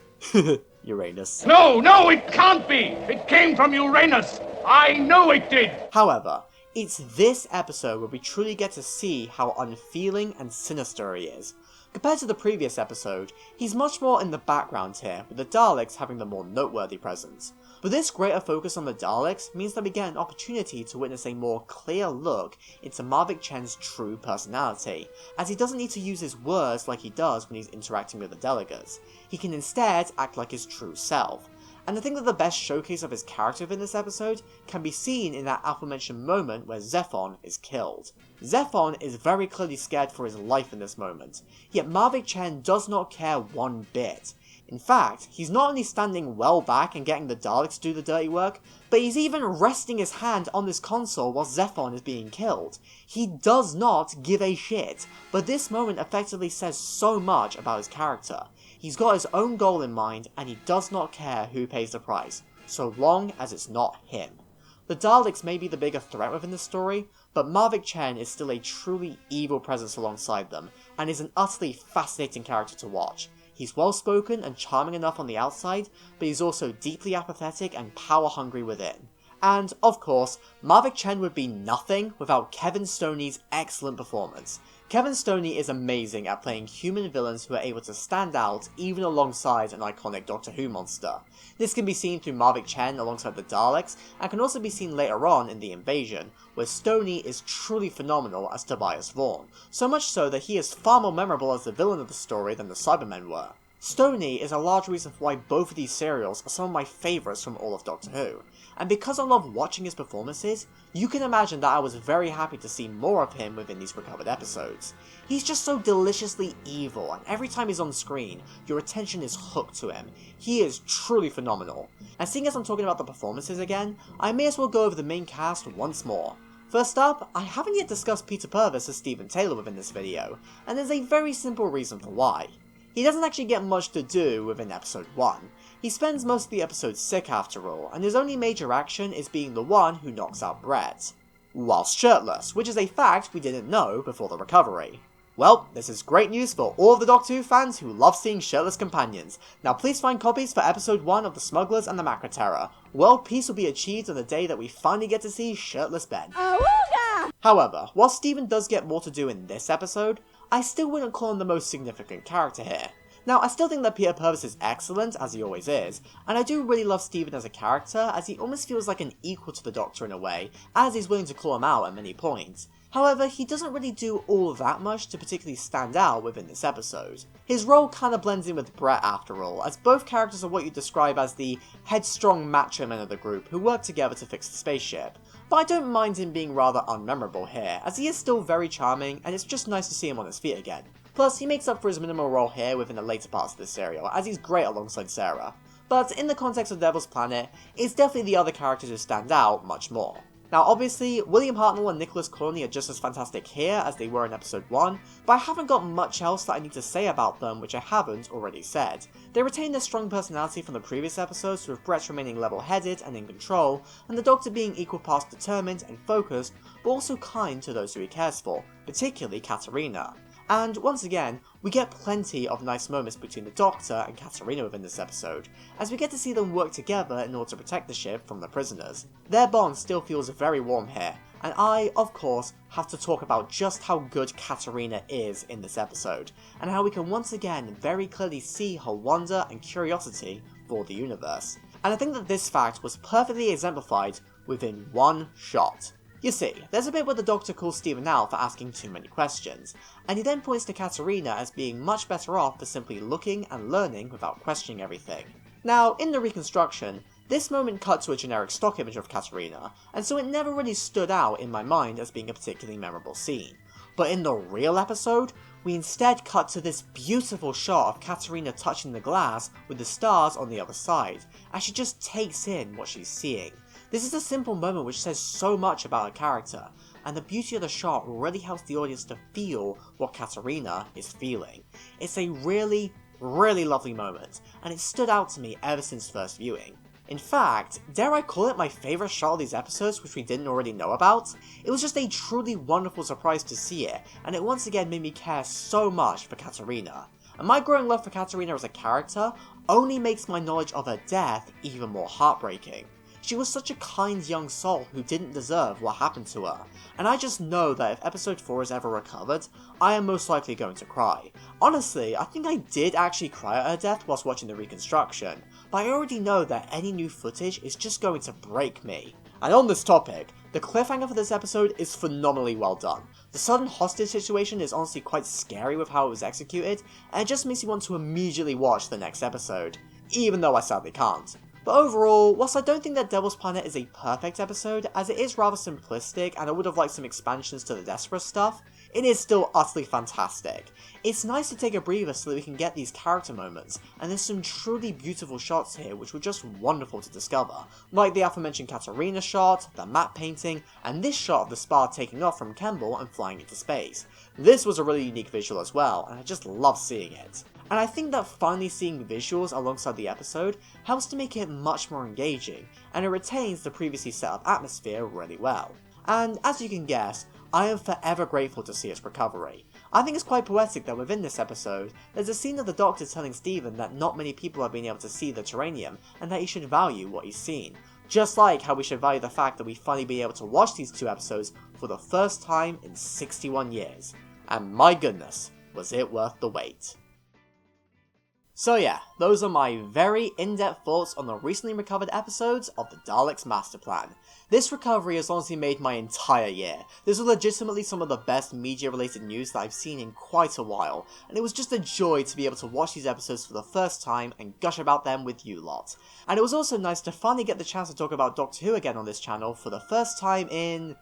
Uranus. No, it can't be! It came from Uranus! I know it did! However, it's this episode where we truly get to see how unfeeling and sinister he is. Compared to the previous episode, he's much more in the background here, with the Daleks having the more noteworthy presence. But this greater focus on the Daleks means that we get an opportunity to witness a more clear look into Mavic Chen's true personality, as he doesn't need to use his words like he does when he's interacting with the delegates. He can instead act like his true self. And I think that the best showcase of his character in this episode can be seen in that aforementioned moment where Zephon is killed. Zephon is very clearly scared for his life in this moment, yet Mavic Chen does not care one bit. In fact, he's not only standing well back and getting the Daleks to do the dirty work, but he's even resting his hand on this console while Zephon is being killed. He does not give a shit, but this moment effectively says so much about his character. He's got his own goal in mind, and he does not care who pays the price, so long as it's not him. The Daleks may be the bigger threat within the story, but Mavic Chen is still a truly evil presence alongside them, and is an utterly fascinating character to watch. He's well spoken and charming enough on the outside, but he's also deeply apathetic and power hungry within. And, of course, Mavic Chen would be nothing without Kevin Stoney's excellent performance. Kevin Stoney is amazing at playing human villains who are able to stand out even alongside an iconic Doctor Who monster. This can be seen through Mavic Chen alongside the Daleks, and can also be seen later on in The Invasion, where Stoney is truly phenomenal as Tobias Vaughn, so much so that he is far more memorable as the villain of the story than the Cybermen were. Stoney is a large reason for why both of these serials are some of my favourites from all of Doctor Who, and because I love watching his performances, you can imagine that I was very happy to see more of him within these recovered episodes. He's just so deliciously evil, and every time he's on screen, your attention is hooked to him. He is truly phenomenal. And seeing as I'm talking about the performances again, I may as well go over the main cast once more. First up, I haven't yet discussed Peter Purves as Stephen Taylor within this video, and there's a very simple reason for why. He doesn't actually get much to do within episode 1. He spends most of the episode sick after all, and his only major action is being the one who knocks out Brett. Whilst shirtless, which is a fact we didn't know before the recovery. Well, this is great news for all of the Doctor Who fans who love seeing shirtless companions. Now please find copies for episode 1 of The Smugglers and the Macra Terror. World peace will be achieved on the day that we finally get to see shirtless Ben. Awooga! However, while Stephen does get more to do in this episode, I still wouldn't call him the most significant character here. Now, I still think that Peter Purvis is excellent, as he always is, and I do really love Stephen as a character, as he almost feels like an equal to the Doctor in a way, as he's willing to call him out at many points. However, he doesn't really do all that much to particularly stand out within this episode. His role kinda blends in with Brett after all, as both characters are what you describe as the headstrong macho men of the group who work together to fix the spaceship. But I don't mind him being rather unmemorable here, as he is still very charming, and it's just nice to see him on his feet again. Plus, he makes up for his minimal role here within the later parts of the serial, as he's great alongside Sarah. But in the context of Devil's Planet, it's definitely the other characters who stand out much more. Now obviously, William Hartnell and Nicholas Corney are just as fantastic here as they were in episode 1, but I haven't got much else that I need to say about them which I haven't already said. They retain their strong personality from the previous episodes, with Brett remaining level-headed and in control, and the Doctor being equal parts determined and focused, but also kind to those who he cares for, particularly Katerina. And once again, we get plenty of nice moments between the Doctor and Katerina within this episode, as we get to see them work together in order to protect the ship from the prisoners. Their bond still feels very warm here, and I, of course, have to talk about just how good Katerina is in this episode, and how we can once again very clearly see her wonder and curiosity for the universe. And I think that this fact was perfectly exemplified within one shot. You see, there's a bit where the Doctor calls Stephen out for asking too many questions, and he then points to Katerina as being much better off for simply looking and learning without questioning everything. Now, in the reconstruction, this moment cut to a generic stock image of Katerina, and so it never really stood out in my mind as being a particularly memorable scene. But in the real episode, we instead cut to this beautiful shot of Katerina touching the glass with the stars on the other side, as she just takes in what she's seeing. This is a simple moment which says so much about her character, and the beauty of the shot really helps the audience to feel what Katerina is feeling. It's a really lovely moment, and it stood out to me ever since first viewing. In fact, dare I call it my favourite shot of these episodes which we didn't already know about? It was just a truly wonderful surprise to see it, and it once again made me care so much for Katerina. And my growing love for Katerina as a character only makes my knowledge of her death even more heartbreaking. She was such a kind young soul who didn't deserve what happened to her, and I just know that if episode 4 is ever recovered, I am most likely going to cry. Honestly, I think I did actually cry at her death whilst watching the reconstruction, but I already know that any new footage is just going to break me. And on this topic, the cliffhanger for this episode is phenomenally well done. The sudden hostage situation is honestly quite scary with how it was executed, and it just makes me want to immediately watch the next episode, even though I sadly can't. But overall, whilst I don't think that Devil's Planet is a perfect episode, as it is rather simplistic and I would have liked some expansions to the Desperate stuff, it is still utterly fantastic. It's nice to take a breather so that we can get these character moments, and there's some truly beautiful shots here which were just wonderful to discover, like the aforementioned Katerina shot, the map painting, and this shot of the spar taking off from Kemble and flying into space. This was a really unique visual as well, and I just love seeing it. And I think that finally seeing visuals alongside the episode helps to make it much more engaging, and it retains the previously set up atmosphere really well. And as you can guess, I am forever grateful to see its recovery. I think it's quite poetic that within this episode, there's a scene of the Doctor telling Stephen that not many people have been able to see the Terranium, and that he should value what he's seen. Just like how we should value the fact that we finally be able to watch these two episodes for the first time in 61 years. And my goodness, was it worth the wait. So yeah, those are my very in-depth thoughts on the recently recovered episodes of the Daleks Master Plan. This recovery has honestly made my entire year. This was legitimately some of the best media-related news that I've seen in quite a while, and it was just a joy to be able to watch these episodes for the first time and gush about them with you lot. And it was also nice to finally get the chance to talk about Doctor Who again on this channel for the first time in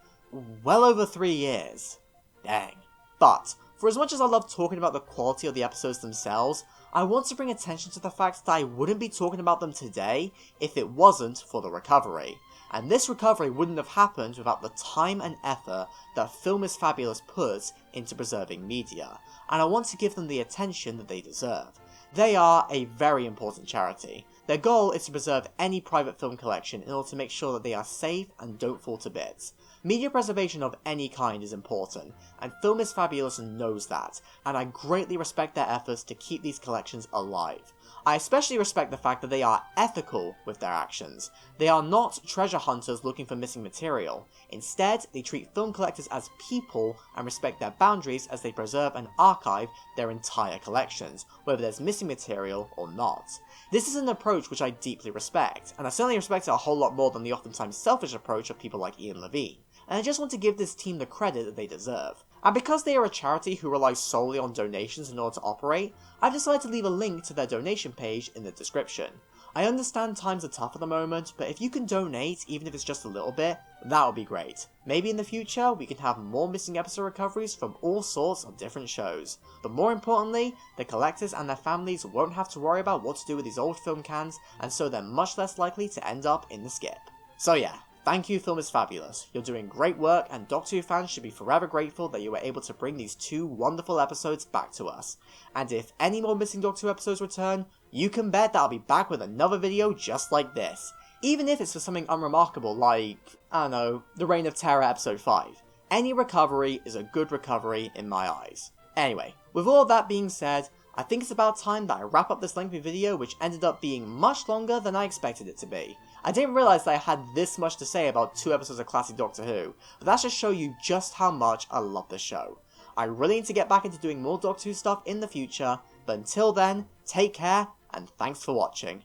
well over 3 years. Dang. But for as much as I love talking about the quality of the episodes themselves, I want to bring attention to the fact that I wouldn't be talking about them today if it wasn't for the recovery. And this recovery wouldn't have happened without the time and effort that Film is Fabulous puts into preserving media, and I want to give them the attention that they deserve. They are a very important charity. Their goal is to preserve any private film collection in order to make sure that they are safe and don't fall to bits. Media preservation of any kind is important, and Film is Fabulous knows that, and I greatly respect their efforts to keep these collections alive. I especially respect the fact that they are ethical with their actions. They are not treasure hunters looking for missing material. Instead, they treat film collectors as people and respect their boundaries as they preserve and archive their entire collections, whether there's missing material or not. This is an approach which I deeply respect, and I certainly respect it a whole lot more than the oftentimes selfish approach of people like Ian Levine. And I just want to give this team the credit that they deserve. And because they are a charity who relies solely on donations in order to operate, I've decided to leave a link to their donation page in the description. I understand times are tough at the moment, but if you can donate, even if it's just a little bit, that would be great. Maybe in the future, we can have more missing episode recoveries from all sorts of different shows. But more importantly, the collectors and their families won't have to worry about what to do with these old film cans, and so they're much less likely to end up in the skip. So yeah. Thank you, Film is Fabulous. You're doing great work, and Doctor Who fans should be forever grateful that you were able to bring these 2 wonderful episodes back to us. And if any more missing Doctor Who episodes return, you can bet that I'll be back with another video just like this. Even if it's for something unremarkable like, I don't know, The Reign of Terror episode 5. Any recovery is a good recovery in my eyes. Anyway, with all that being said, I think it's about time that I wrap up this lengthy video, which ended up being much longer than I expected it to be. I didn't realise that I had this much to say about 2 episodes of classic Doctor Who, but that should show you just how much I love the show. I really need to get back into doing more Doctor Who stuff in the future, but until then, take care, and thanks for watching.